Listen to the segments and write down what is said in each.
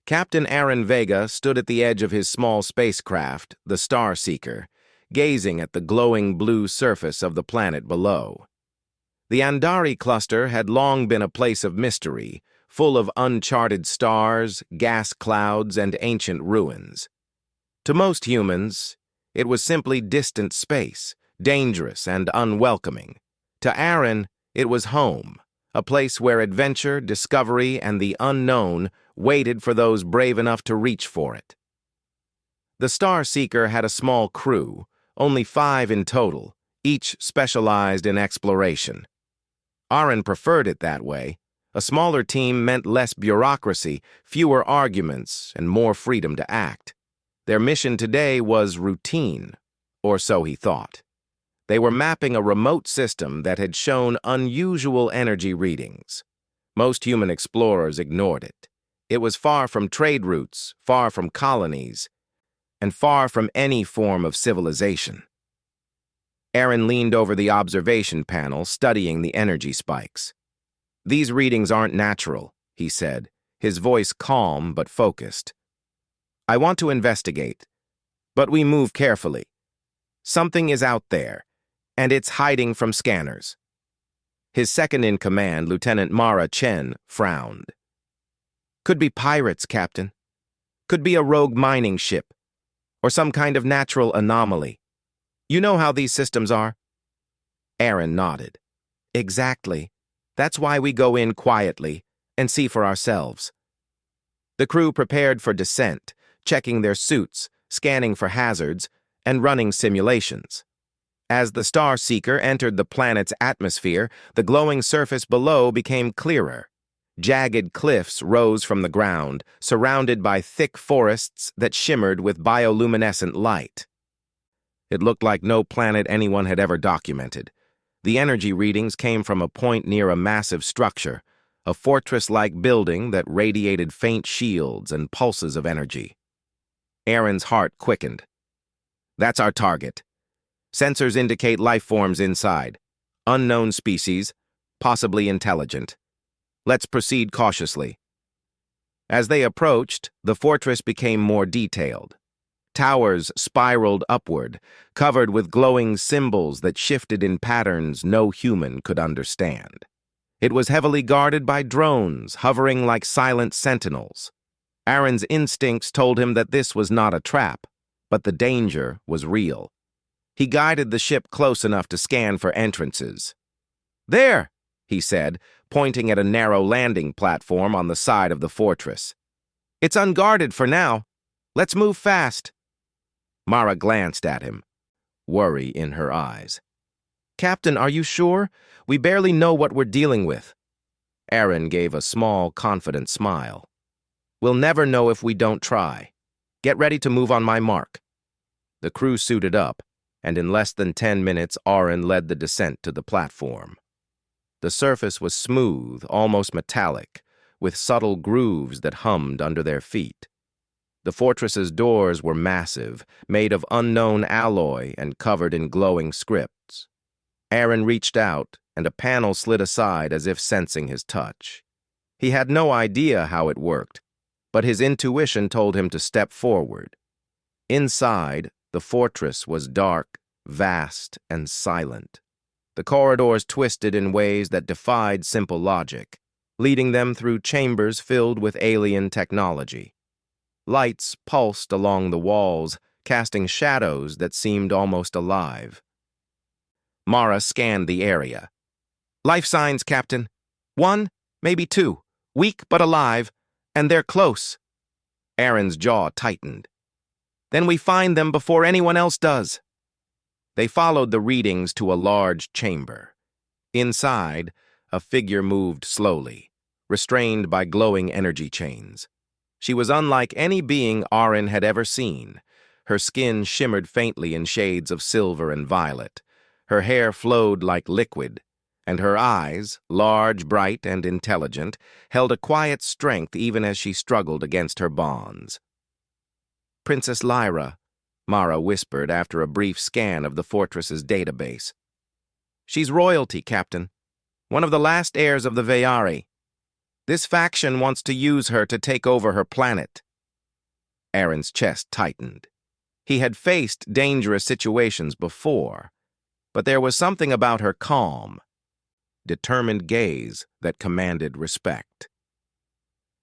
Captain Aaron Vega stood at the edge of his small spacecraft, the Star Seeker, gazing at the glowing blue surface of the planet below. The Andari cluster had long been a place of mystery, full of uncharted stars, gas clouds, and ancient ruins. To most humans, it was simply distant space, dangerous and unwelcoming. To Aaron, it was home, a place where adventure, discovery, and the unknown waited for those brave enough to reach for it. The Star Seeker had a small crew, only 5 in total, each specialized in exploration. Aaron preferred it that way. A smaller team meant less bureaucracy, fewer arguments, and more freedom to act. Their mission today was routine, or so he thought. They were mapping a remote system that had shown unusual energy readings. Most human explorers ignored it. It was far from trade routes, far from colonies, and far from any form of civilization. Aaron leaned over the observation panel, studying the energy spikes. "These readings aren't natural," he said, his voice calm but focused. "I want to investigate, but we move carefully. Something is out there, and it's hiding from scanners." His second-in-command, Lieutenant Mara Chen, frowned. "Could be pirates, Captain. Could be a rogue mining ship, or some kind of natural anomaly. You know how these systems are?" Aaron nodded. "Exactly. That's why we go in quietly and see for ourselves." The crew prepared for descent, checking their suits, scanning for hazards, and running simulations. As the Star Seeker entered the planet's atmosphere, the glowing surface below became clearer. Jagged cliffs rose from the ground, surrounded by thick forests that shimmered with bioluminescent light. It looked like no planet anyone had ever documented. The energy readings came from a point near a massive structure, a fortress-like building that radiated faint shields and pulses of energy. Aaron's heart quickened. "That's our target. Sensors indicate life forms inside. Unknown species, possibly intelligent. Let's proceed cautiously." As they approached, the fortress became more detailed. Towers spiraled upward, covered with glowing symbols that shifted in patterns no human could understand. It was heavily guarded by drones, hovering like silent sentinels. Aaron's instincts told him that this was not a trap, but the danger was real. He guided the ship close enough to scan for entrances. "There," he said, pointing at a narrow landing platform on the side of the fortress. "It's unguarded for now. Let's move fast." Mara glanced at him, worry in her eyes. "Captain, are you sure? We barely know what we're dealing with." Aaron gave a small, confident smile. "We'll never know if we don't try. Get ready to move on my mark." The crew suited up, and in less than 10 minutes, Aaron led the descent to the platform. The surface was smooth, almost metallic, with subtle grooves that hummed under their feet. The fortress's doors were massive, made of unknown alloy and covered in glowing scripts. Aaron reached out, and a panel slid aside as if sensing his touch. He had no idea how it worked, but his intuition told him to step forward. Inside, the fortress was dark, vast, and silent. The corridors twisted in ways that defied simple logic, leading them through chambers filled with alien technology. Lights pulsed along the walls, casting shadows that seemed almost alive. Mara scanned the area. "Life signs, Captain. 1, maybe 2. Weak but alive, and they're close." Aaron's jaw tightened. "Then we find them before anyone else does." They followed the readings to a large chamber. Inside, a figure moved slowly, restrained by glowing energy chains. She was unlike any being Aaron had ever seen. Her skin shimmered faintly in shades of silver and violet. Her hair flowed like liquid, and her eyes, large, bright, and intelligent, held a quiet strength even as she struggled against her bonds. "Princess Lyra," Mara whispered after a brief scan of the fortress's database. "She's royalty, Captain. One of the last heirs of the Veyari." This faction wants to use her to take over her planet. Aaron's chest tightened. He had faced dangerous situations before, but there was something about her calm, determined gaze that commanded respect.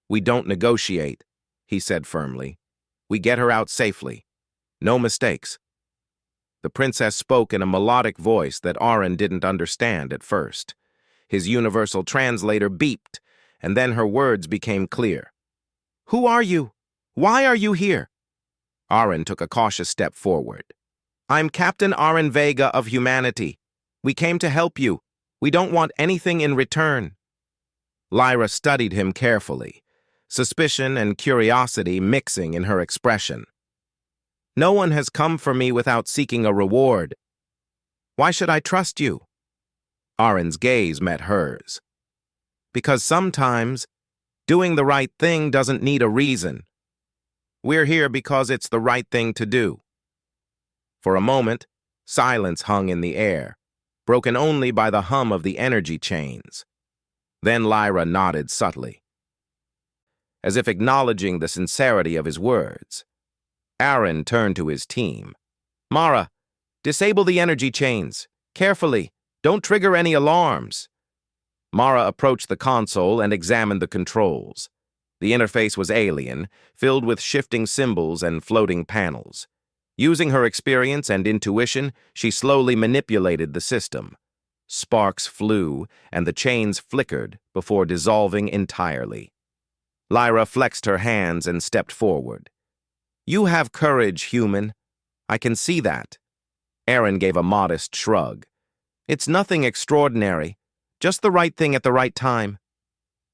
"We don't negotiate," he said firmly. "We get her out safely. No mistakes." The princess spoke in a melodic voice that Aaron didn't understand at first. His universal translator beeped, and then her words became clear. "Who are you? Why are you here?" Aaron took a cautious step forward. "I'm Captain Aaron Vega of humanity. We came to help you. We don't want anything in return." Lyra studied him carefully, suspicion and curiosity mixing in her expression. "No one has come for me without seeking a reward. Why should I trust you?" Aaron's gaze met hers. "Because sometimes doing the right thing doesn't need a reason. We're here because it's the right thing to do." For a moment, silence hung in the air, broken only by the hum of the energy chains. Then Lyra nodded subtly, as if acknowledging the sincerity of his words. Aaron turned to his team. "Mara, disable the energy chains. Carefully. Don't trigger any alarms." Mara approached the console and examined the controls. The interface was alien, filled with shifting symbols and floating panels. Using her experience and intuition, she slowly manipulated the system. Sparks flew, and the chains flickered before dissolving entirely. Lyra flexed her hands and stepped forward. "You have courage, human. I can see that." Aaron gave a modest shrug. "It's nothing extraordinary, just the right thing at the right time."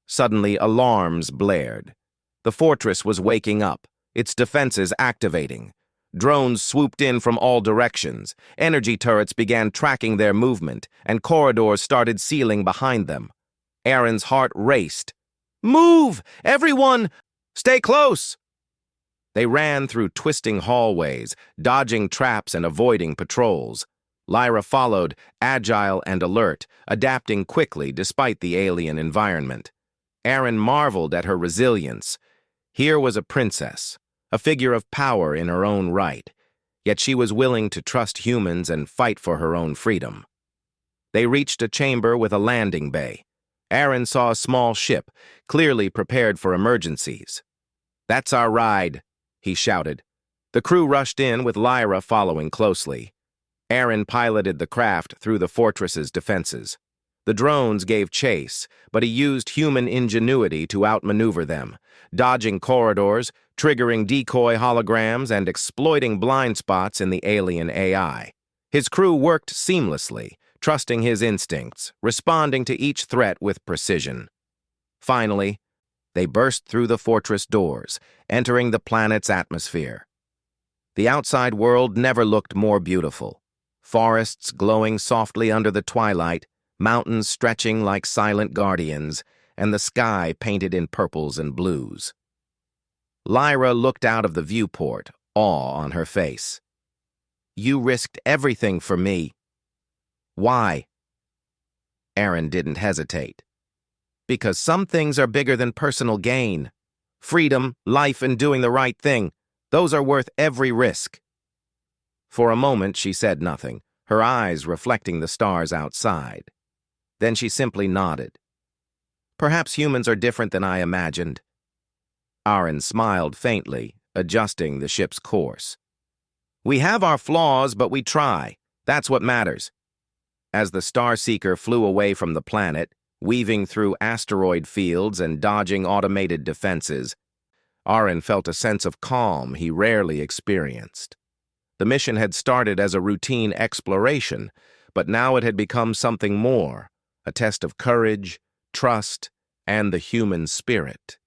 Suddenly, alarms blared. The fortress was waking up, its defenses activating. Drones swooped in from all directions. Energy turrets began tracking their movement, and corridors started sealing behind them. Aaron's heart raced. "Move! Everyone! Stay close!" They ran through twisting hallways, dodging traps and avoiding patrols. Lyra followed, agile and alert, adapting quickly despite the alien environment. Aaron marveled at her resilience. Here was a princess, a figure of power in her own right, yet she was willing to trust humans and fight for her own freedom. They reached a chamber with a landing bay. Aaron saw a small ship, clearly prepared for emergencies. "That's our ride," he shouted. The crew rushed in with Lyra following closely. Aaron piloted the craft through the fortress's defenses. The drones gave chase, but he used human ingenuity to outmaneuver them, dodging corridors, triggering decoy holograms, and exploiting blind spots in the alien AI. His crew worked seamlessly, trusting his instincts, responding to each threat with precision. Finally, they burst through the fortress doors, entering the planet's atmosphere. The outside world never looked more beautiful. Forests glowing softly under the twilight, mountains stretching like silent guardians, and the sky painted in purples and blues. Lyra looked out of the viewport, awe on her face. "You risked everything for me." "Why?" Aaron didn't hesitate. "Because some things are bigger than personal gain. Freedom, life, and doing the right thing, those are worth every risk." For a moment she said nothing, her eyes reflecting the stars outside. Then she simply nodded. "Perhaps humans are different than I imagined." Aaron smiled faintly, adjusting the ship's course. "We have our flaws, but we try. That's what matters." As the Starseeker flew away from the planet, weaving through asteroid fields and dodging automated defenses, Aaron felt a sense of calm he rarely experienced. The mission had started as a routine exploration, but now it had become something more, a test of courage, trust, and the human spirit.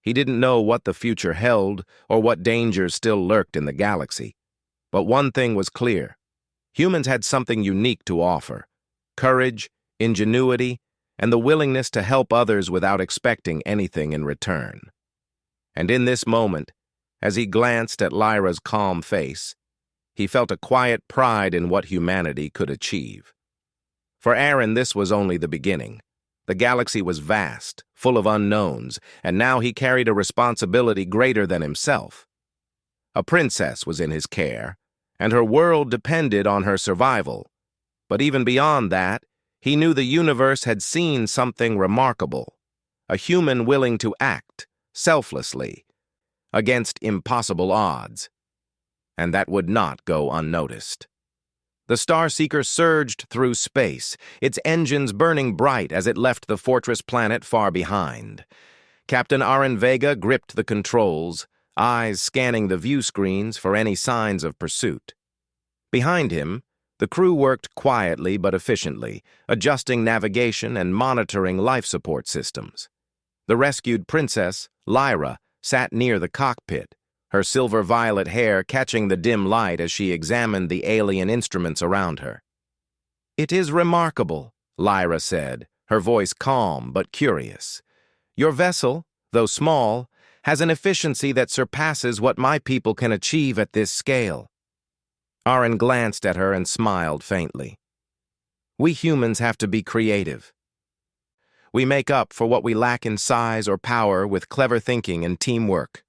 He didn't know what the future held or what dangers still lurked in the galaxy. But one thing was clear. Humans had something unique to offer: courage, ingenuity, and the willingness to help others without expecting anything in return. And in this moment, as he glanced at Lyra's calm face, he felt a quiet pride in what humanity could achieve. For Aaron, this was only the beginning. The galaxy was vast, full of unknowns, and now he carried a responsibility greater than himself. A princess was in his care, and her world depended on her survival. But even beyond that, he knew the universe had seen something remarkable, a human willing to act, selflessly, against impossible odds. And that would not go unnoticed. The Starseeker surged through space, its engines burning bright as it left the fortress planet far behind. Captain Aren Vega gripped the controls, eyes scanning the view screens for any signs of pursuit. Behind him, the crew worked quietly but efficiently, adjusting navigation and monitoring life support systems. The rescued princess, Lyra, sat near the cockpit, her silver-violet hair catching the dim light as she examined the alien instruments around her. "It is remarkable," Lyra said, her voice calm but curious. "Your vessel, though small, has an efficiency that surpasses what my people can achieve at this scale." Aren glanced at her and smiled faintly. "We humans have to be creative. We make up for what we lack in size or power with clever thinking and teamwork."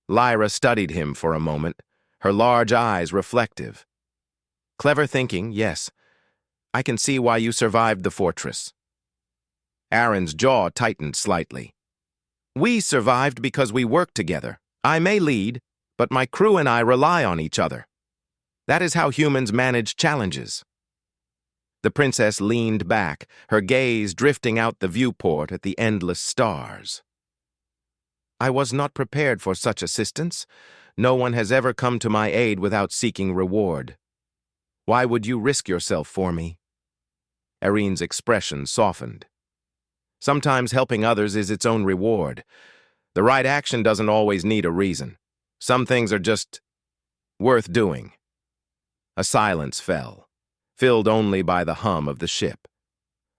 Lyra studied him for a moment, her large eyes reflective. "Clever thinking, yes. I can see why you survived the fortress." Aren's jaw tightened slightly. "We survived because we worked together. I may lead, but my crew and I rely on each other. That is how humans manage challenges." The princess leaned back, her gaze drifting out the viewport at the endless stars. "I was not prepared for such assistance. No one has ever come to my aid without seeking reward. Why would you risk yourself for me?" Aren's expression softened. "Sometimes helping others is its own reward. The right action doesn't always need a reason. Some things are just worth doing." A silence fell, filled only by the hum of the ship.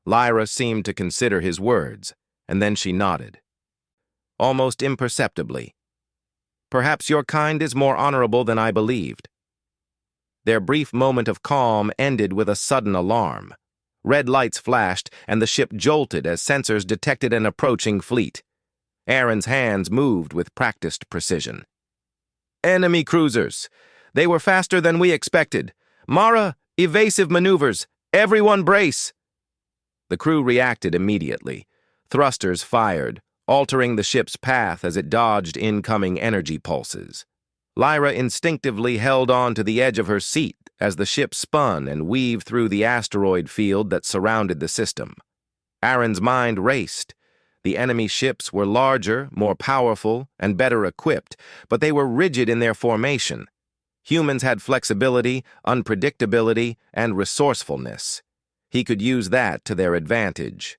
Lyra seemed to consider his words, and then she nodded. Almost imperceptibly. "Perhaps your kind is more honorable than I believed." Their brief moment of calm ended with a sudden alarm. Red lights flashed, and the ship jolted as sensors detected an approaching fleet. Aren's hands moved with practiced precision. "Enemy cruisers! They were faster than we expected. Mara, evasive maneuvers! Everyone brace!" The crew reacted immediately. Thrusters fired, altering the ship's path as it dodged incoming energy pulses. Lyra instinctively held on to the edge of her seat as the ship spun and weaved through the asteroid field that surrounded the system. Aren's mind raced. The enemy ships were larger, more powerful, and better equipped, but they were rigid in their formation. Humans had flexibility, unpredictability, and resourcefulness. He could use that to their advantage.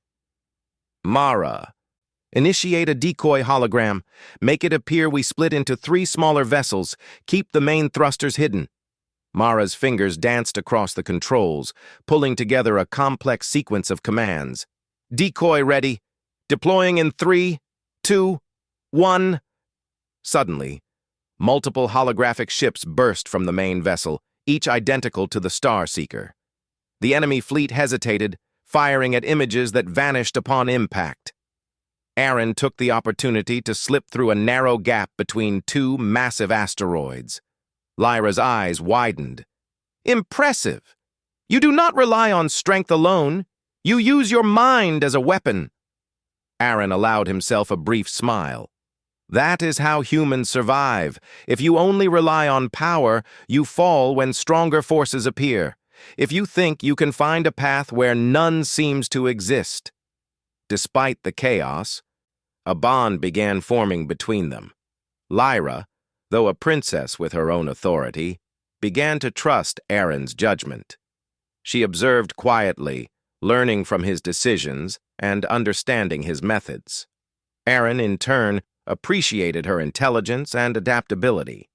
"Mara, initiate a decoy hologram. Make it appear we split into 3 smaller vessels. Keep the main thrusters hidden." Mara's fingers danced across the controls, pulling together a complex sequence of commands. "Decoy ready. Deploying in 3, 2, 1. Suddenly, multiple holographic ships burst from the main vessel, each identical to the Starseeker. The enemy fleet hesitated, firing at images that vanished upon impact. Aren took the opportunity to slip through a narrow gap between 2 massive asteroids. Lyra's eyes widened. "Impressive! You do not rely on strength alone. You use your mind as a weapon." Aren allowed himself a brief smile. "That is how humans survive. If you only rely on power, you fall when stronger forces appear. If you think you can find a path where none seems to exist." Despite the chaos, a bond began forming between them. Lyra, though a princess with her own authority, began to trust Aren's judgment. She observed quietly, learning from his decisions and understanding his methods. Aren, in turn, appreciated her intelligence and adaptability.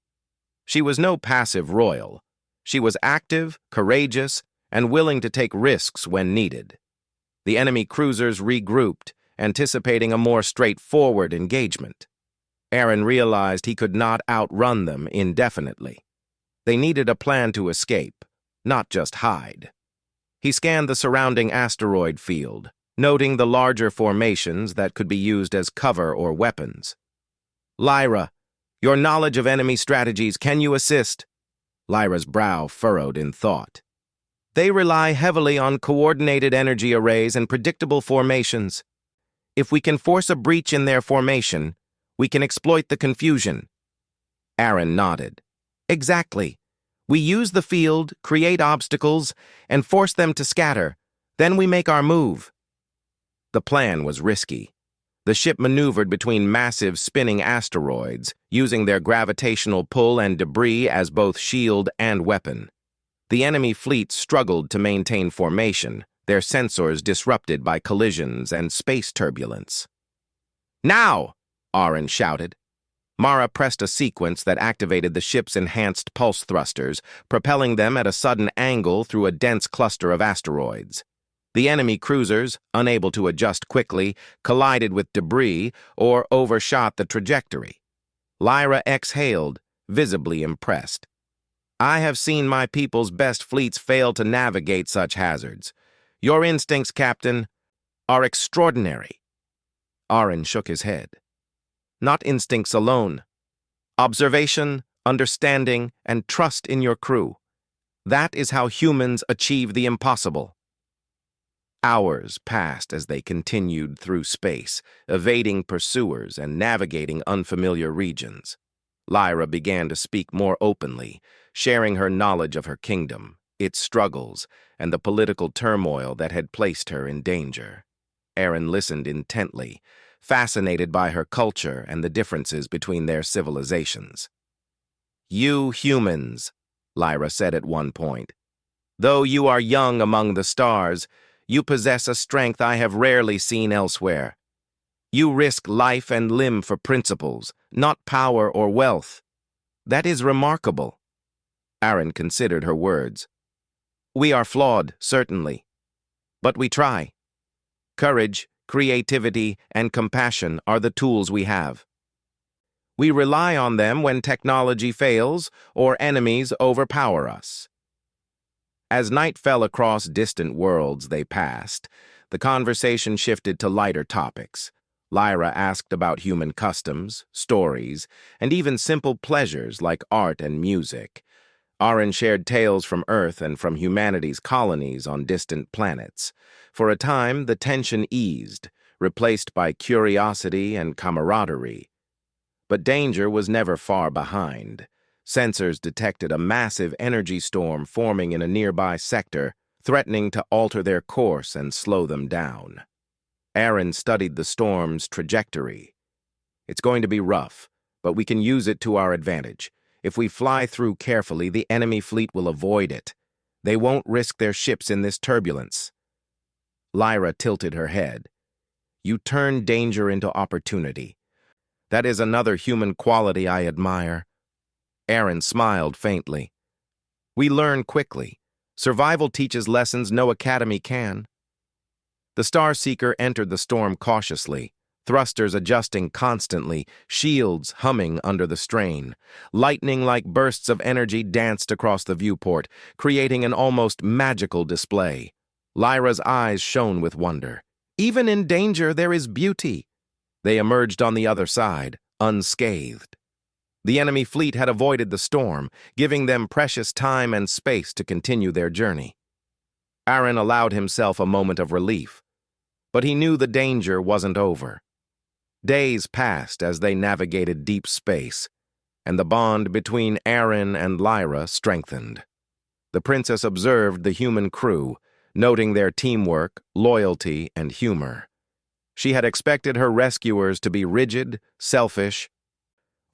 She was no passive royal. She was active, courageous, and willing to take risks when needed. The enemy cruisers regrouped, anticipating a more straightforward engagement. Aren realized he could not outrun them indefinitely. They needed a plan to escape, not just hide. He scanned the surrounding asteroid field, noting the larger formations that could be used as cover or weapons. Lyra, your knowledge of enemy strategies, can you assist? Lyra's brow furrowed in thought. They rely heavily on coordinated energy arrays and predictable formations. If we can force a breach in their formation, we can exploit the confusion. Aaron nodded. Exactly. We use the field, create obstacles, and force them to scatter. Then we make our move. The plan was risky. The ship maneuvered between massive spinning asteroids, using their gravitational pull and debris as both shield and weapon. The enemy fleet struggled to maintain formation, their sensors disrupted by collisions and space turbulence. Now! Aaron shouted. Mara pressed a sequence that activated the ship's enhanced pulse thrusters, propelling them at a sudden angle through a dense cluster of asteroids. The enemy cruisers, unable to adjust quickly, collided with debris or overshot the trajectory. Lyra exhaled, visibly impressed. I have seen my people's best fleets fail to navigate such hazards. Your instincts, Captain, are extraordinary. Aaron shook his head. Not instincts alone. Observation, understanding, and trust in your crew. That is how humans achieve the impossible. Hours passed as they continued through space, evading pursuers and navigating unfamiliar regions. Lyra began to speak more openly, sharing her knowledge of her kingdom, its struggles, and the political turmoil that had placed her in danger. Aaron listened intently, fascinated by her culture and the differences between their civilizations. You humans, Lyra said at one point, though you are young among the stars, you possess a strength I have rarely seen elsewhere. You risk life and limb for principles, not power or wealth. That is remarkable. Aaron considered her words. We are flawed, certainly. But we try. Courage, creativity, and compassion are the tools we have. We rely on them when technology fails or enemies overpower us. As night fell across distant worlds they passed, the conversation shifted to lighter topics. Lyra asked about human customs, stories, and even simple pleasures like art and music. Aaron shared tales from Earth and from humanity's colonies on distant planets. For a time, the tension eased, replaced by curiosity and camaraderie. But danger was never far behind. Sensors detected a massive energy storm forming in a nearby sector, threatening to alter their course and slow them down. Aaron studied the storm's trajectory. It's going to be rough, but we can use it to our advantage. If we fly through carefully, the enemy fleet will avoid it. They won't risk their ships in this turbulence. Lyra tilted her head. You turn danger into opportunity. That is another human quality I admire. Aaron smiled faintly. We learn quickly. Survival teaches lessons no academy can. The Starseeker entered the storm cautiously, thrusters adjusting constantly, shields humming under the strain. Lightning-like bursts of energy danced across the viewport, creating an almost magical display. Lyra's eyes shone with wonder. Even in danger, there is beauty. They emerged on the other side, unscathed. The enemy fleet had avoided the storm, giving them precious time and space to continue their journey. Aaron allowed himself a moment of relief, but he knew the danger wasn't over. Days passed as they navigated deep space, and the bond between Aaron and Lyra strengthened. The princess observed the human crew, noting their teamwork, loyalty, and humor. She had expected her rescuers to be rigid, selfish,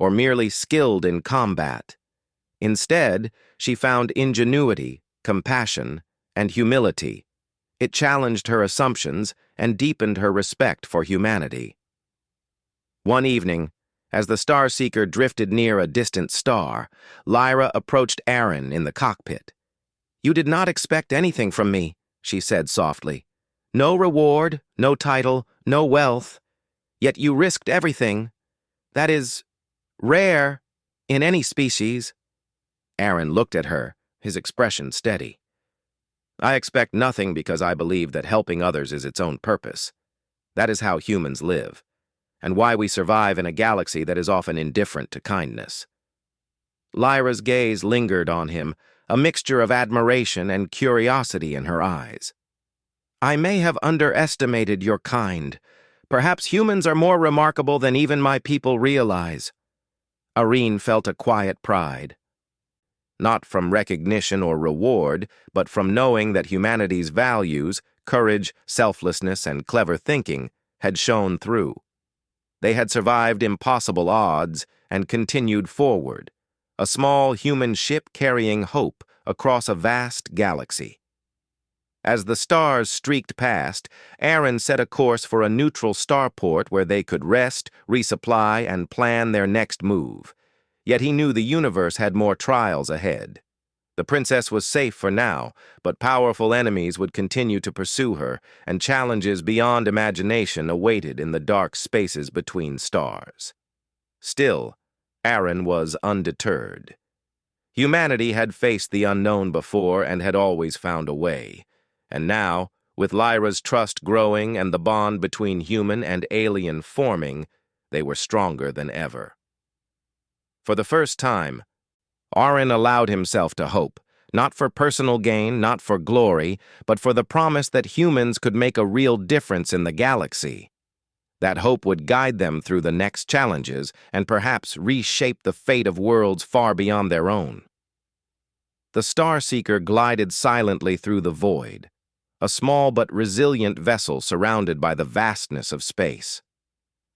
or merely skilled in combat. Instead, she found ingenuity, compassion, and humility. It challenged her assumptions and deepened her respect for humanity. One evening, as the Starseeker drifted near a distant star, Lyra approached Aaron in the cockpit. You did not expect anything from me, she said softly. No reward, no title, no wealth. Yet you risked everything. That is rare in any species. Aaron looked at her, his expression steady. I expect nothing because I believe that helping others is its own purpose. That is how humans live, and why we survive in a galaxy that is often indifferent to kindness. Lyra's gaze lingered on him, a mixture of admiration and curiosity in her eyes. I may have underestimated your kind. Perhaps humans are more remarkable than even my people realize. Irene felt a quiet pride. Not from recognition or reward, but from knowing that humanity's values, courage, selflessness, and clever thinking, had shone through. They had survived impossible odds and continued forward, a small human ship carrying hope across a vast galaxy. As the stars streaked past, Aaron set a course for a neutral starport where they could rest, resupply, and plan their next move. Yet he knew the universe had more trials ahead. The princess was safe for now, but powerful enemies would continue to pursue her, and challenges beyond imagination awaited in the dark spaces between stars. Still, Aaron was undeterred. Humanity had faced the unknown before and had always found a way. And now, with Lyra's trust growing and the bond between human and alien forming, they were stronger than ever. For the first time, Aaron allowed himself to hope, not for personal gain, not for glory, but for the promise that humans could make a real difference in the galaxy. That hope would guide them through the next challenges and perhaps reshape the fate of worlds far beyond their own. The Starseeker glided silently through the void, a small but resilient vessel surrounded by the vastness of space.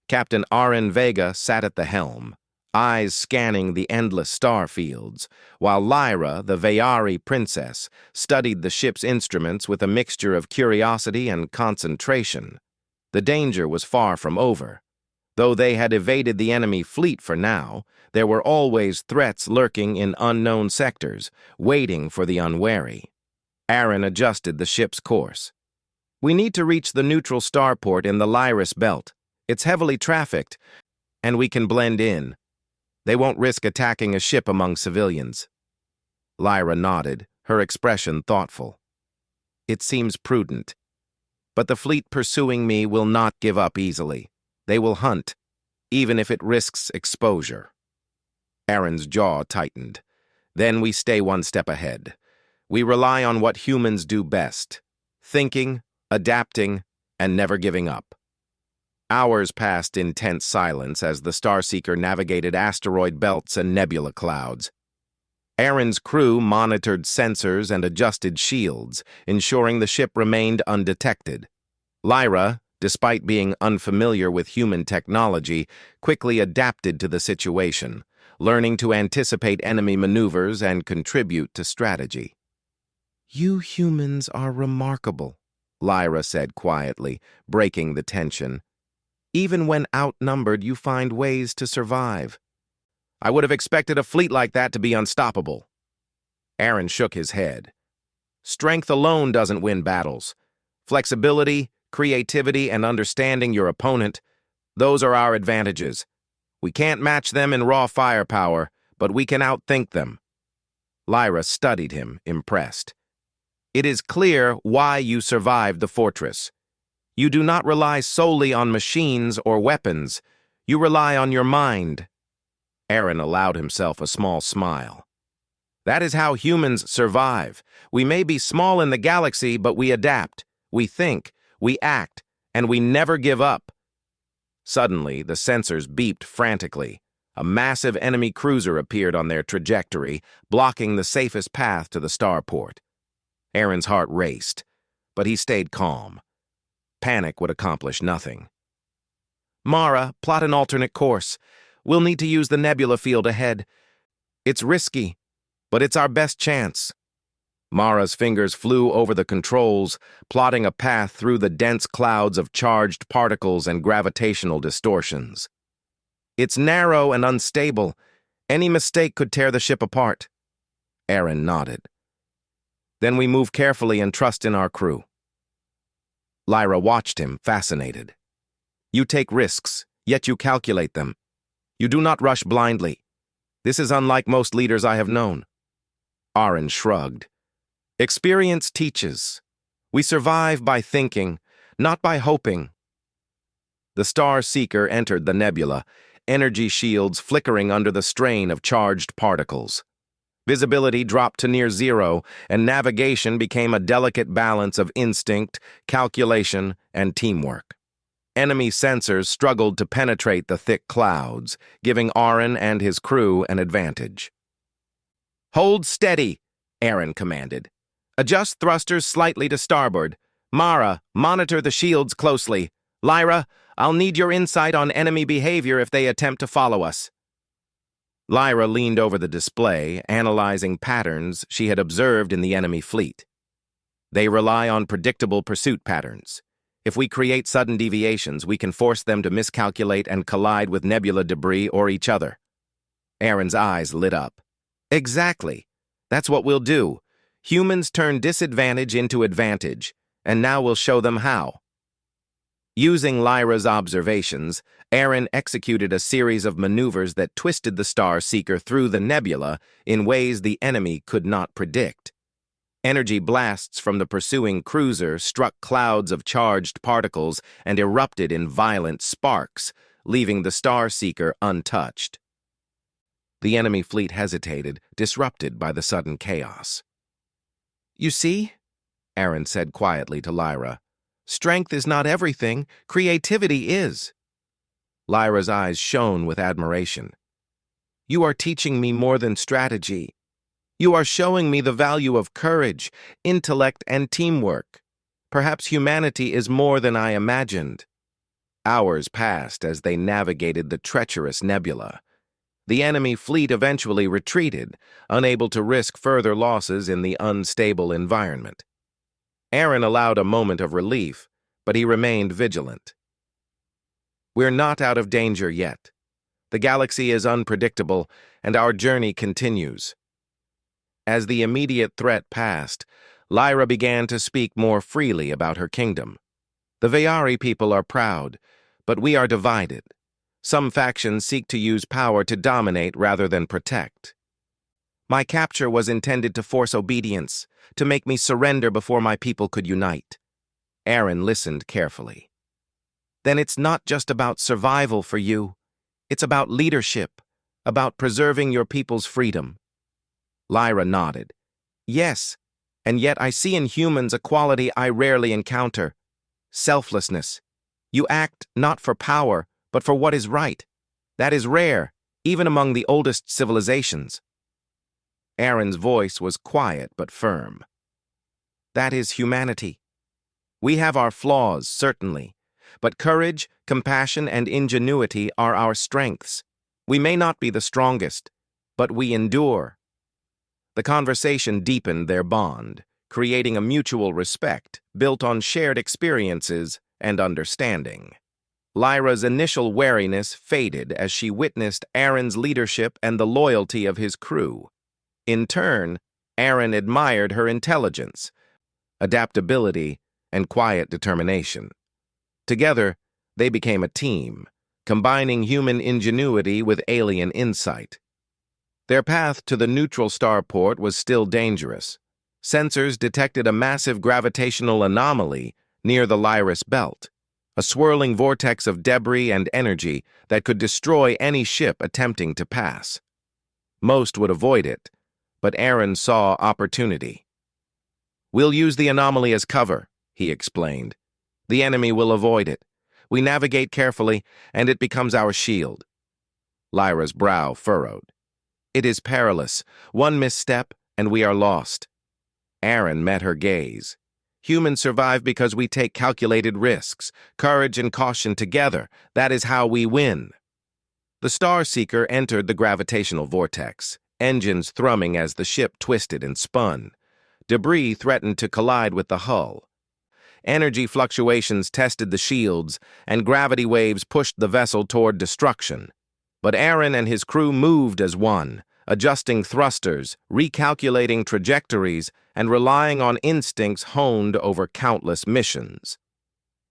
Captain Aaron Vega sat at the helm, eyes scanning the endless star fields, while Lyra, the Veyari princess, studied the ship's instruments with a mixture of curiosity and concentration. The danger was far from over. Though they had evaded the enemy fleet for now, there were always threats lurking in unknown sectors, waiting for the unwary. Aaron adjusted the ship's course. We need to reach the neutral starport in the Lyris belt. It's heavily trafficked, and we can blend in. They won't risk attacking a ship among civilians. Lyra nodded, her expression thoughtful. It seems prudent. But the fleet pursuing me will not give up easily. They will hunt, even if it risks exposure. Aaron's jaw tightened. Then we stay one step ahead. We rely on what humans do best: thinking, adapting, and never giving up. Hours passed in tense silence as the Starseeker navigated asteroid belts and nebula clouds. Aaron's crew monitored sensors and adjusted shields, ensuring the ship remained undetected. Lyra, despite being unfamiliar with human technology, quickly adapted to the situation, learning to anticipate enemy maneuvers and contribute to strategy. "You humans are remarkable," Lyra said quietly, breaking the tension. "Even when outnumbered, you find ways to survive." "I would have expected a fleet like that to be unstoppable." Aaron shook his head. "Strength alone doesn't win battles. Flexibility, creativity, and understanding your opponent, those are our advantages. We can't match them in raw firepower, but we can outthink them." Lyra studied him, impressed. "It is clear why you survived the fortress. You do not rely solely on machines or weapons. You rely on your mind." Aaron allowed himself a small smile. "That is how humans survive. We may be small in the galaxy, but we adapt. We think, we act, and we never give up." Suddenly, the sensors beeped frantically. A massive enemy cruiser appeared on their trajectory, blocking the safest path to the starport. Aaron's heart raced, but he stayed calm. Panic would accomplish nothing. "Mara, plot an alternate course. We'll need to use the nebula field ahead. It's risky, but it's our best chance." Mara's fingers flew over the controls, plotting a path through the dense clouds of charged particles and gravitational distortions. "It's narrow and unstable. Any mistake could tear the ship apart." Aaron nodded. "Then we move carefully and trust in our crew." Lyra watched him, fascinated. "You take risks, yet you calculate them. You do not rush blindly. This is unlike most leaders I have known." Aaron shrugged. Experience teaches. We survive by thinking, not by hoping. The Star Seeker entered the nebula, energy shields flickering under the strain of charged particles. Visibility dropped to near zero, and navigation became a delicate balance of instinct, calculation, and teamwork. Enemy sensors struggled to penetrate the thick clouds, giving Aaron and his crew an advantage. "Hold steady," Aaron commanded. "Adjust thrusters slightly to starboard. Mara, monitor the shields closely. Lyra, I'll need your insight on enemy behavior if they attempt to follow us." Lyra leaned over the display, analyzing patterns she had observed in the enemy fleet. They rely on predictable pursuit patterns. If we create sudden deviations, we can force them to miscalculate and collide with nebula debris or each other. Aaron's eyes lit up. "Exactly. That's what we'll do. Humans turn disadvantage into advantage, and now we'll show them how." Using Lyra's observations, Aaron executed a series of maneuvers that twisted the Star Seeker through the nebula in ways the enemy could not predict. Energy blasts from the pursuing cruiser struck clouds of charged particles and erupted in violent sparks, leaving the Star Seeker untouched. The enemy fleet hesitated, disrupted by the sudden chaos. "You see?" Aaron said quietly to Lyra. "Strength is not everything, creativity is." Lyra's eyes shone with admiration. "You are teaching me more than strategy. You are showing me the value of courage, intellect, and teamwork. Perhaps humanity is more than I imagined." Hours passed as they navigated the treacherous nebula. The enemy fleet eventually retreated, unable to risk further losses in the unstable environment. Aaron allowed a moment of relief, but he remained vigilant. "We're not out of danger yet. The galaxy is unpredictable, and our journey continues." As the immediate threat passed, Lyra began to speak more freely about her kingdom. "The Veyari people are proud, but we are divided. Some factions seek to use power to dominate rather than protect. My capture was intended to force obedience, to make me surrender before my people could unite." Aaron listened carefully. "Then it's not just about survival for you. It's about leadership, about preserving your people's freedom." Lyra nodded. "Yes, and yet I see in humans a quality I rarely encounter: selflessness. You act not for power, but for what is right. That is rare, even among the oldest civilizations." Aaron's voice was quiet but firm. "That is humanity. We have our flaws, certainly, but courage, compassion, and ingenuity are our strengths. We may not be the strongest, but we endure." The conversation deepened their bond, creating a mutual respect built on shared experiences and understanding. Lyra's initial wariness faded as she witnessed Aaron's leadership and the loyalty of his crew. In turn, Aaron admired her intelligence, adaptability, and quiet determination. Together, they became a team, combining human ingenuity with alien insight. Their path to the neutral starport was still dangerous. Sensors detected a massive gravitational anomaly near the Lyris belt, a swirling vortex of debris and energy that could destroy any ship attempting to pass. Most would avoid it, but Aaron saw opportunity. "We'll use the anomaly as cover," he explained. "The enemy will avoid it. We navigate carefully, and it becomes our shield." Lyra's brow furrowed. "It is perilous. One misstep, and we are lost." Aaron met her gaze. "Humans survive because we take calculated risks. Courage and caution together. That is how we win." The Star Seeker entered the gravitational vortex, engines thrumming as the ship twisted and spun. Debris threatened to collide with the hull. Energy fluctuations tested the shields, and gravity waves pushed the vessel toward destruction. But Aaron and his crew moved as one, adjusting thrusters, recalculating trajectories, and relying on instincts honed over countless missions.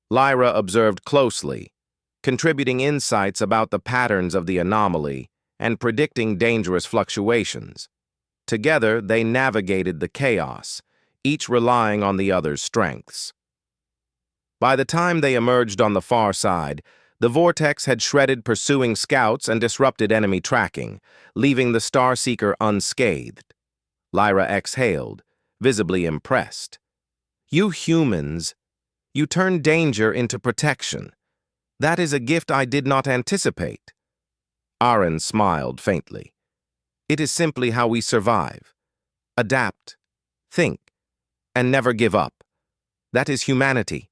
Lyra observed closely, contributing insights about the patterns of the anomaly and predicting dangerous fluctuations. Together, they navigated the chaos, each relying on the other's strengths. By the time they emerged on the far side, the vortex had shredded pursuing scouts and disrupted enemy tracking, leaving the Starseeker unscathed. Lyra exhaled, visibly impressed. "You humans, you turn danger into protection. That is a gift I did not anticipate." Aaron smiled faintly. "It is simply how we survive. Adapt, think, and never give up. That is humanity."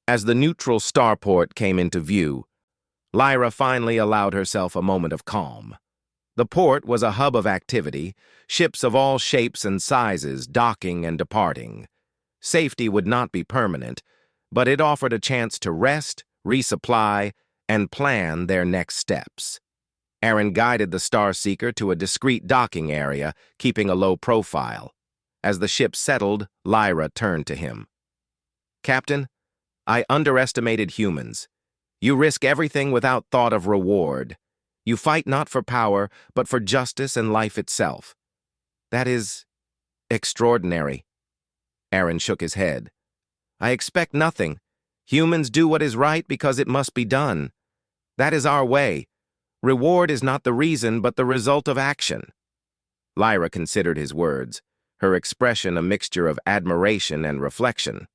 As the neutral starport came into view, Lyra finally allowed herself a moment of calm. The port was a hub of activity, ships of all shapes and sizes docking and departing. Safety would not be permanent, but it offered a chance to rest, resupply, and plan their next steps. Aaron guided the Starseeker to a discreet docking area, keeping a low profile. As the ship settled, Lyra turned to him. "Captain, I underestimated humans. You risk everything without thought of reward. You fight not for power, but for justice and life itself. That is extraordinary." Aaron shook his head. "I expect nothing. Humans do what is right because it must be done. That is our way. Reward is not the reason, but the result of action." Lyra considered his words, her expression a mixture of admiration and reflection.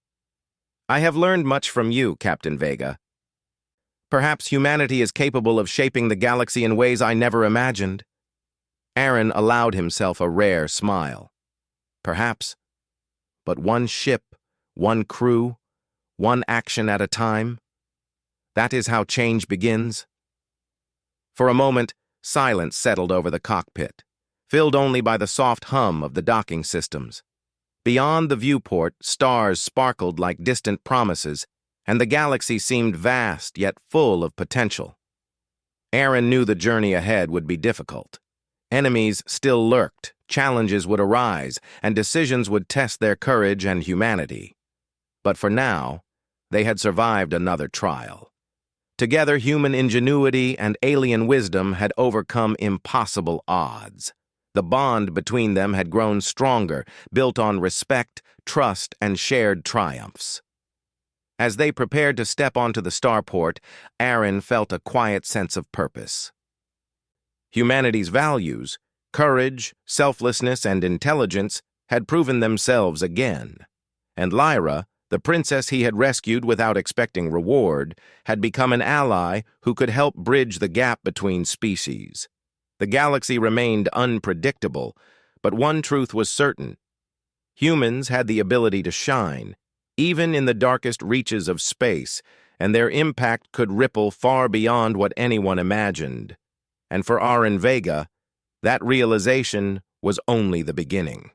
"I have learned much from you, Captain Vega. Perhaps humanity is capable of shaping the galaxy in ways I never imagined." Aaron allowed himself a rare smile. "Perhaps. But one ship, one crew, one action at a time. That is how change begins." For a moment, silence settled over the cockpit, filled only by the soft hum of the docking systems. Beyond the viewport, stars sparkled like distant promises, and the galaxy seemed vast yet full of potential. Aaron knew the journey ahead would be difficult. Enemies still lurked, challenges would arise, and decisions would test their courage and humanity. But for now, they had survived another trial. Together, human ingenuity and alien wisdom had overcome impossible odds. The bond between them had grown stronger, built on respect, trust, and shared triumphs. As they prepared to step onto the starport, Aaron felt a quiet sense of purpose. Humanity's values, courage, selflessness, and intelligence had proven themselves again, and Lyra, the princess he had rescued without expecting reward, had become an ally who could help bridge the gap between species. The galaxy remained unpredictable, but one truth was certain. Humans had the ability to shine, even in the darkest reaches of space, and their impact could ripple far beyond what anyone imagined. And for Aaron Vega, that realization was only the beginning.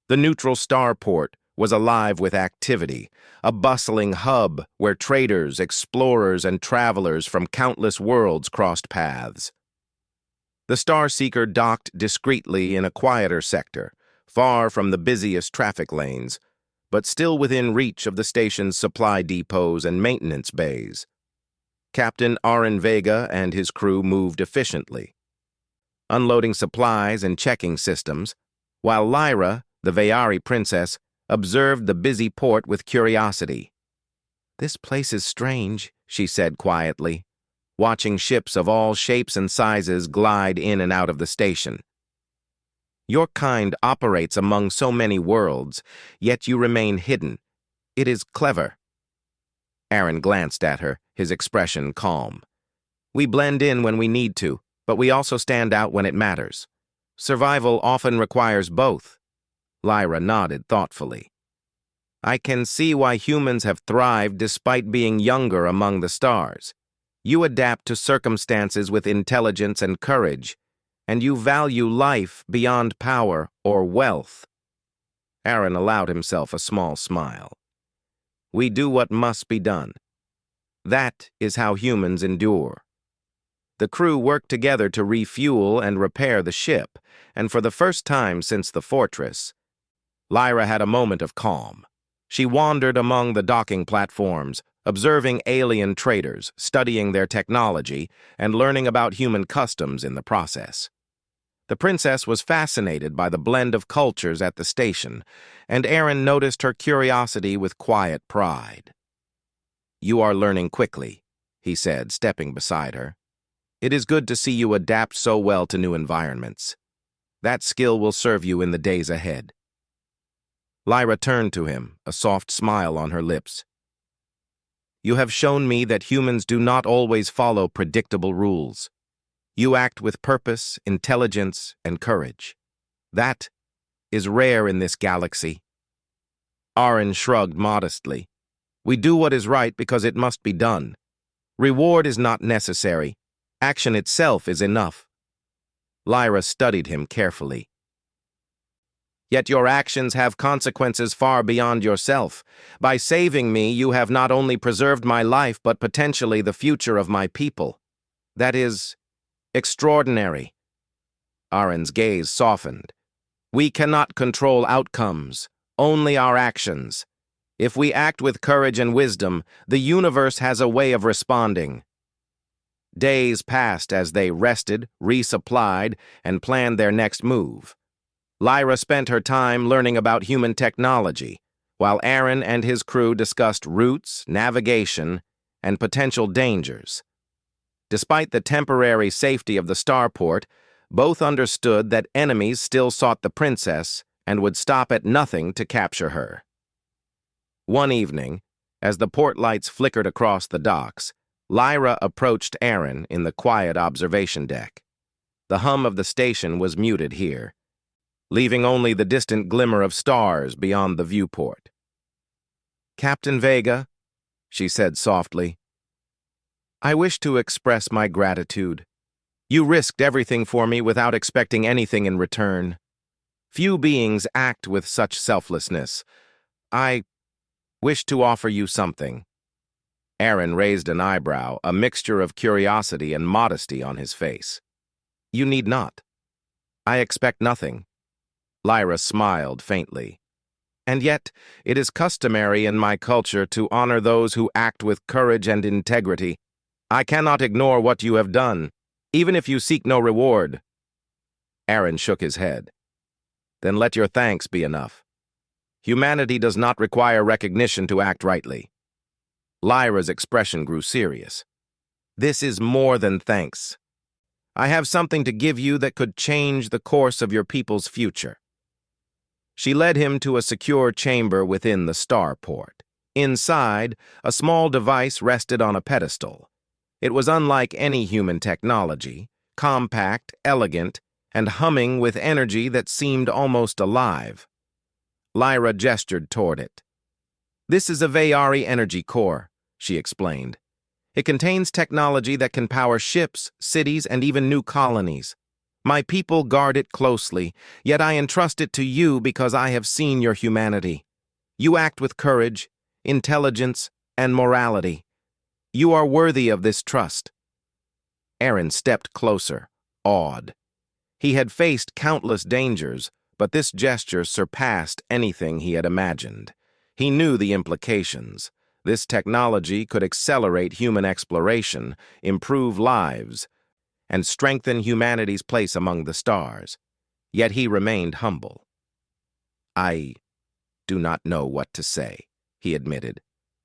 The neutral starport was alive with activity, a bustling hub where traders, explorers, and travelers from countless worlds crossed paths. The Starseeker docked discreetly in a quieter sector, far from the busiest traffic lanes, but still within reach of the station's supply depots and maintenance bays. Captain Aaron Vega and his crew moved efficiently, unloading supplies and checking systems, while Lyra, the Veyari princess, observed the busy port with curiosity. "This place is strange," she said quietly, watching ships of all shapes and sizes glide in and out of the station. "Your kind operates among so many worlds, yet you remain hidden. It is clever." Aaron glanced at her, his expression calm. "We blend in when we need to, but we also stand out when it matters. Survival often requires both." Lyra nodded thoughtfully. "I can see why humans have thrived despite being younger among the stars. You adapt to circumstances with intelligence and courage, and you value life beyond power or wealth." Aaron allowed himself a small smile. "We do what must be done. That is how humans endure." The crew worked together to refuel and repair the ship, and for the first time since the fortress, Lyra had a moment of calm. She wandered among the docking platforms, observing alien traders, studying their technology, and learning about human customs in the process. The princess was fascinated by the blend of cultures at the station, and Aaron noticed her curiosity with quiet pride. "You are learning quickly," he said, stepping beside her. "It is good to see you adapt so well to new environments. That skill will serve you in the days ahead." Lyra turned to him, a soft smile on her lips. "You have shown me that humans do not always follow predictable rules. You act with purpose, intelligence, and courage. That is rare in this galaxy." Aaron shrugged modestly. "We do what is right because it must be done. Reward is not necessary. Action itself is enough." Lyra studied him carefully. "Yet your actions have consequences far beyond yourself. By saving me, you have not only preserved my life, but potentially the future of my people. That is extraordinary." Aaron's gaze softened. "We cannot control outcomes, only our actions. If we act with courage and wisdom, the universe has a way of responding." Days passed as they rested, resupplied, and planned their next move. Lyra spent her time learning about human technology, while Aaron and his crew discussed routes, navigation, and potential dangers. Despite the temporary safety of the starport, both understood that enemies still sought the princess and would stop at nothing to capture her. One evening, as the port lights flickered across the docks, Lyra approached Aaron in the quiet observation deck. The hum of the station was muted here, leaving only the distant glimmer of stars beyond the viewport. "Captain Vega," she said softly, "I wish to express my gratitude. You risked everything for me without expecting anything in return. Few beings act with such selflessness. I wish to offer you something." Aaron raised an eyebrow, a mixture of curiosity and modesty on his face. "You need not. I expect nothing." Lyra smiled faintly. "And yet, it is customary in my culture to honor those who act with courage and integrity. I cannot ignore what you have done, even if you seek no reward." Aaron shook his head. "Then let your thanks be enough. Humanity does not require recognition to act rightly." Lyra's expression grew serious. "This is more than thanks. I have something to give you that could change the course of your people's future." She led him to a secure chamber within the starport. Inside, a small device rested on a pedestal. It was unlike any human technology, compact, elegant, and humming with energy that seemed almost alive. Lyra gestured toward it. "This is a Vayari energy core," she explained. "It contains technology that can power ships, cities, and even new colonies. My people guard it closely, yet I entrust it to you because I have seen your humanity. You act with courage, intelligence, and morality. You are worthy of this trust." Aaron stepped closer, awed. He had faced countless dangers, but this gesture surpassed anything he had imagined. He knew the implications. This technology could accelerate human exploration, improve lives, and strengthen humanity's place among the stars. Yet he remained humble. "I do not know what to say," he admitted.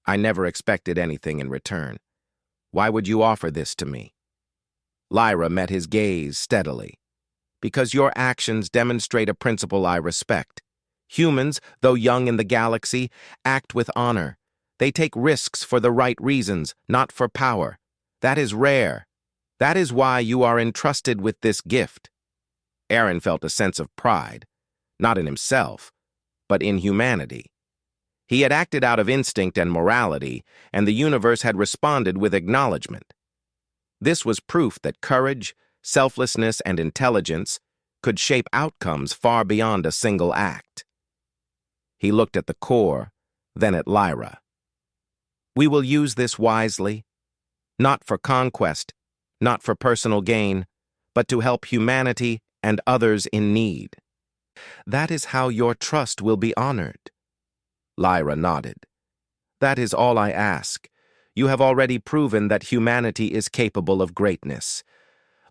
"I never expected anything in return. Why would you offer this to me?" Lyra met his gaze steadily. "Because your actions demonstrate a principle I respect. Humans, though young in the galaxy, act with honor. They take risks for the right reasons, not for power. That is rare. That is why you are entrusted with this gift." Aaron felt a sense of pride, not in himself, but in humanity. He had acted out of instinct and morality, and the universe had responded with acknowledgement. This was proof that courage, selflessness, and intelligence could shape outcomes far beyond a single act. He looked at the core, then at Lyra. "We will use this wisely, not for conquest, not for personal gain, but to help humanity and others in need. That is how your trust will be honored." Lyra nodded. "That is all I ask. You have already proven that humanity is capable of greatness.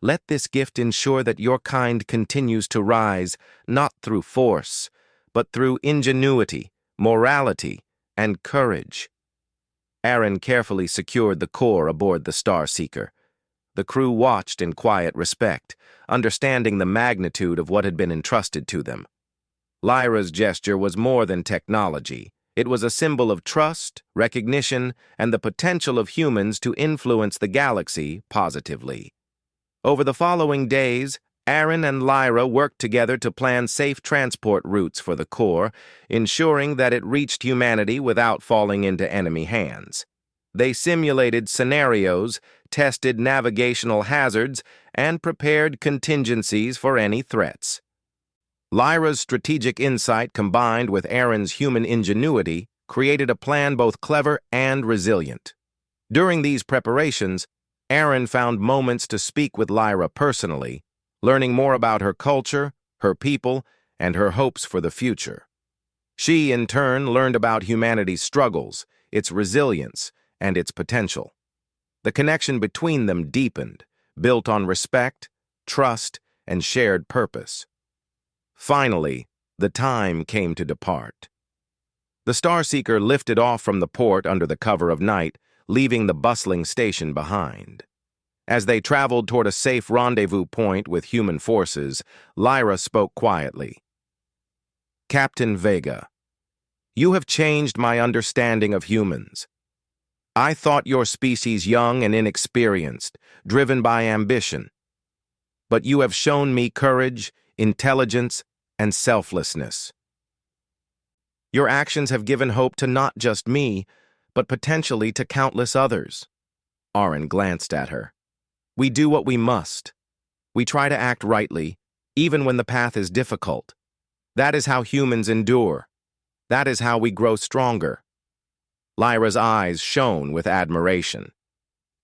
let this gift ensure that your kind continues to rise, not through force, but through ingenuity, morality, and courage. Aaron carefully secured the core aboard the Star Seeker. The crew watched in quiet respect, understanding the magnitude of what had been entrusted to them. Lyra's gesture was more than technology. It was a symbol of trust, recognition, and the potential of humans to influence the galaxy positively. Over the following days, Aaron and Lyra worked together to plan safe transport routes for the core, ensuring that it reached humanity without falling into enemy hands. They simulated scenarios, tested navigational hazards, and prepared contingencies for any threats. Lyra's strategic insight combined with Aaron's human ingenuity created a plan both clever and resilient. During these preparations, Aaron found moments to speak with Lyra personally, learning more about her culture, her people, and her hopes for the future. She, in turn, learned about humanity's struggles, its resilience, and its potential. The connection between them deepened, built on respect, trust, and shared purpose. Finally, the time came to depart. The Starseeker lifted off from the port under the cover of night, leaving the bustling station behind. As they traveled toward a safe rendezvous point with human forces, Lyra spoke quietly. "Captain Vega, you have changed my understanding of humans. I thought your species young and inexperienced, driven by ambition. But you have shown me courage, intelligence, and selflessness. Your actions have given hope to not just me, but potentially to countless others." Aaron glanced at her. "We do what we must. We try to act rightly, even when the path is difficult. That is how humans endure. That is how we grow stronger." Lyra's eyes shone with admiration.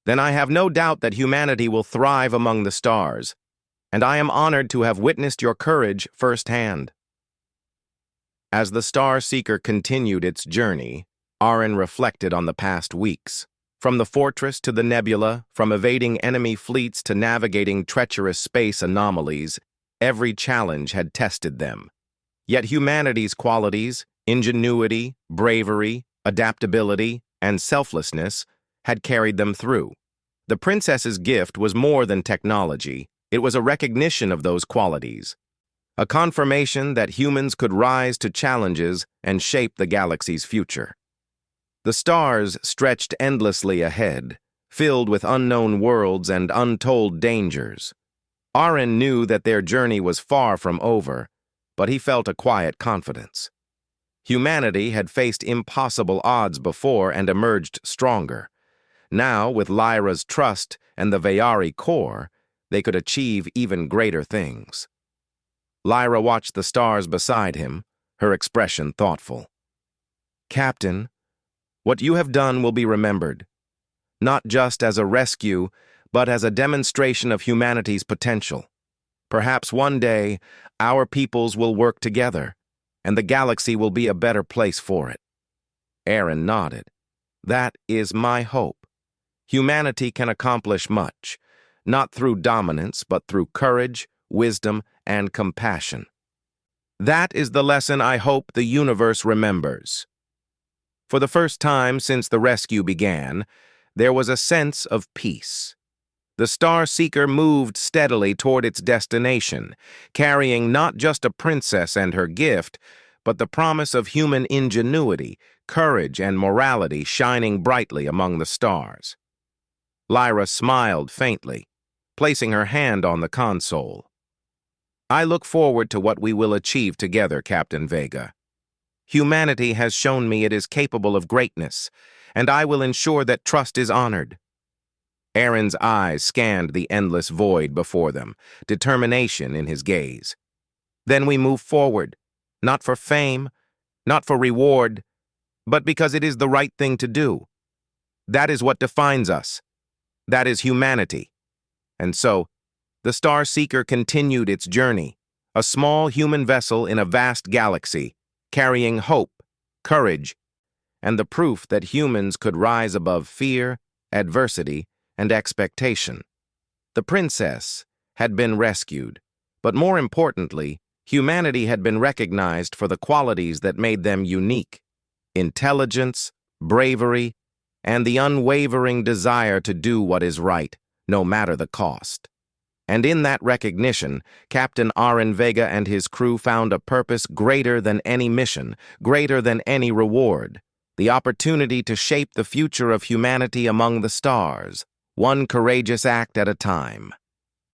"Then I have no doubt that humanity will thrive among the stars, and I am honored to have witnessed your courage firsthand." As the Star Seeker continued its journey, Aaron reflected on the past weeks. From the fortress to the nebula, from evading enemy fleets to navigating treacherous space anomalies, every challenge had tested them. Yet humanity's qualities, ingenuity, bravery, adaptability, and selflessness had carried them through. The princess's gift was more than technology. It was a recognition of those qualities, a confirmation that humans could rise to challenges and shape the galaxy's future. The stars stretched endlessly ahead, filled with unknown worlds and untold dangers. Aaron knew that their journey was far from over, but he felt a quiet confidence. Humanity had faced impossible odds before and emerged stronger. Now, with Lyra's trust and the Veyari core, they could achieve even greater things. Lyra watched the stars beside him, her expression thoughtful. "Captain, what you have done will be remembered, not just as a rescue, but as a demonstration of humanity's potential. Perhaps one day, our peoples will work together, and the galaxy will be a better place for it." Aaron nodded. "That is my hope. Humanity can accomplish much, not through dominance, but through courage, wisdom, and compassion. That is the lesson I hope the universe remembers." For the first time since the rescue began, there was a sense of peace. The Star Seeker moved steadily toward its destination, carrying not just a princess and her gift, but the promise of human ingenuity, courage, and morality shining brightly among the stars. Lyra smiled faintly, placing her hand on the console. "I look forward to what we will achieve together, Captain Vega. Humanity has shown me it is capable of greatness, and I will ensure that trust is honored." Aaron's eyes scanned the endless void before them, determination in his gaze. "Then we move forward, not for fame, not for reward, but because it is the right thing to do. That is what defines us. That is humanity." And so, the Star Seeker continued its journey, a small human vessel in a vast galaxy, carrying hope, courage, and the proof that humans could rise above fear, adversity, and expectation. The princess had been rescued, but more importantly, humanity had been recognized for the qualities that made them unique: intelligence, bravery, and the unwavering desire to do what is right, no matter the cost. And in that recognition, Captain Aren Vega and his crew found a purpose greater than any mission, greater than any reward: the opportunity to shape the future of humanity among the stars, one courageous act at a time.